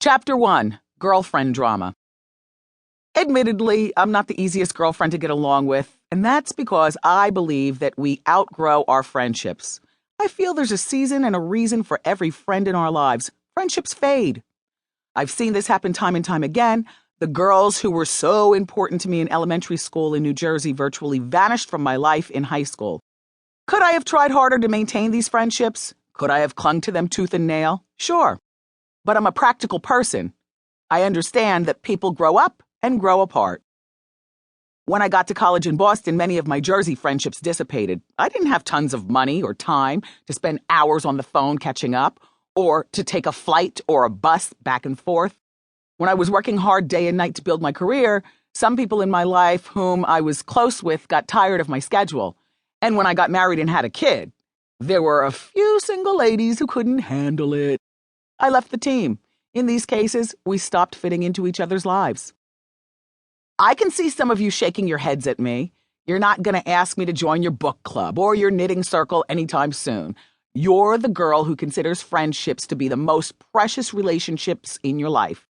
Chapter 1, Girlfriend Drama. Admittedly, I'm not the easiest girlfriend to get along with, and that's because I believe that we outgrow our friendships. I feel there's a season and a reason for every friend in our lives. Friendships fade. I've seen this happen time and time again. The girls who were so important to me in elementary school in New Jersey virtually vanished from my life in high school. Could I have tried harder to maintain these friendships? Could I have clung to them tooth and nail? Sure. But I'm a practical person. I understand that people grow up and grow apart. When I got to college in Boston, many of my Jersey friendships dissipated. I didn't have tons of money or time to spend hours on the phone catching up, or to take a flight or a bus back and forth. When I was working hard day and night to build my career, some people in my life whom I was close with got tired of my schedule. And when I got married and had a kid, there were a few single ladies who couldn't handle it. I left the team. In these cases, we stopped fitting into each other's lives. I can see some of you shaking your heads at me. You're not going to ask me to join your book club or your knitting circle anytime soon. You're the girl who considers friendships to be the most precious relationships in your life.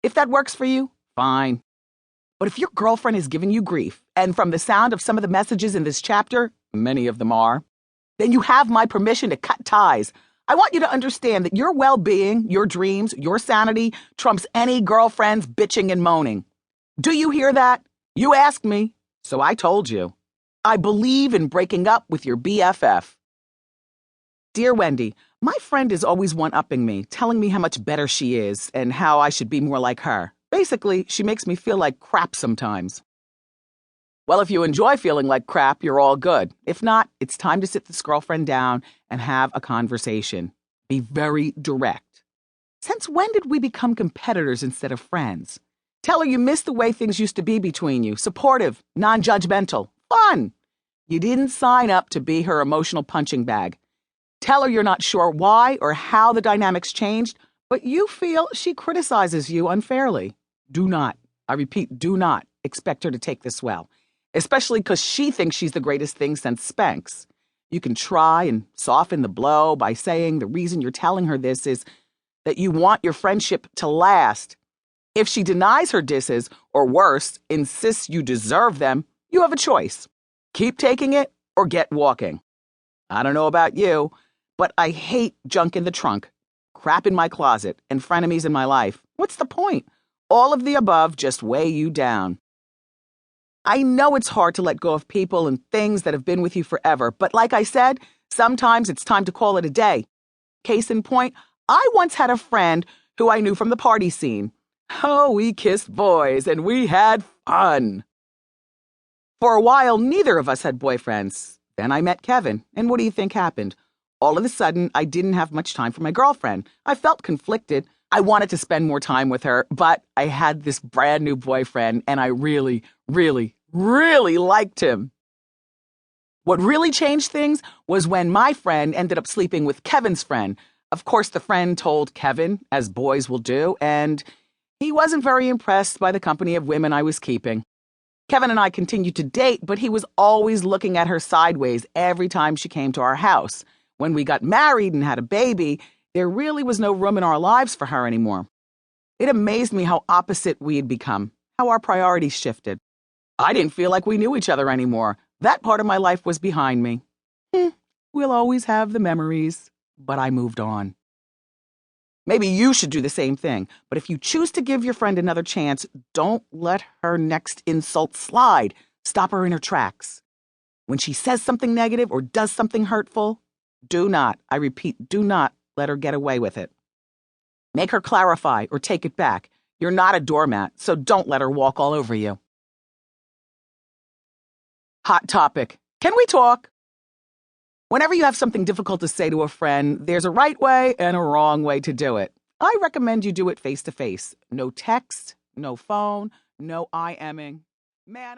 If that works for you, fine. But if your girlfriend is giving you grief, and from the sound of some of the messages in this chapter, many of them are, then you have my permission to cut ties. I want you to understand that your well-being, your dreams, your sanity trumps any girlfriend's bitching and moaning. Do you hear that? You asked me, so I told you. I believe in breaking up with your BFF. Dear Wendy, my friend is always one-upping me, telling me how much better she is and how I should be more like her. Basically, she makes me feel like crap sometimes. Well, if you enjoy feeling like crap, you're all good. If not, it's time to sit this girlfriend down and have a conversation. Be very direct. Since when did we become competitors instead of friends? Tell her you miss the way things used to be between you. Supportive, non-judgmental, fun. You didn't sign up to be her emotional punching bag. Tell her you're not sure why or how the dynamics changed, but you feel she criticizes you unfairly. Do not, I repeat, do not expect her to take this well. Especially because she thinks she's the greatest thing since Spanx. You can try and soften the blow by saying the reason you're telling her this is that you want your friendship to last. If she denies her disses, or worse, insists you deserve them, you have a choice. Keep taking it or get walking. I don't know about you, but I hate junk in the trunk, crap in my closet, and frenemies in my life. What's the point? All of the above just weigh you down. I know it's hard to let go of people and things that have been with you forever, but like I said, sometimes it's time to call it a day. Case in point, I once had a friend who I knew from the party scene. Oh, we kissed boys and we had fun. For a while, neither of us had boyfriends. Then I met Kevin, and what do you think happened? All of a sudden, I didn't have much time for my girlfriend. I felt conflicted. I wanted to spend more time with her, but I had this brand new boyfriend, and I really liked him. What really changed things was when my friend ended up sleeping with Kevin's friend. Of course, the friend told Kevin, as boys will do, and he wasn't very impressed by the company of women I was keeping. Kevin and I continued to date, but he was always looking at her sideways every time she came to our house. When we got married and had a baby, there really was no room in our lives for her anymore. It amazed me how opposite we had become, how our priorities shifted. I didn't feel like we knew each other anymore. That part of my life was behind me. We'll always have the memories, but I moved on. Maybe you should do the same thing, but if you choose to give your friend another chance, don't let her next insult slide. Stop her in her tracks. When she says something negative or does something hurtful, do not, I repeat, do not let her get away with it. Make her clarify or take it back. You're not a doormat, so don't let her walk all over you. Hot topic. Can we talk? Whenever you have something difficult to say to a friend, there's a right way and a wrong way to do it. I recommend you do it face-to-face. No text, no phone, no IMing. Man,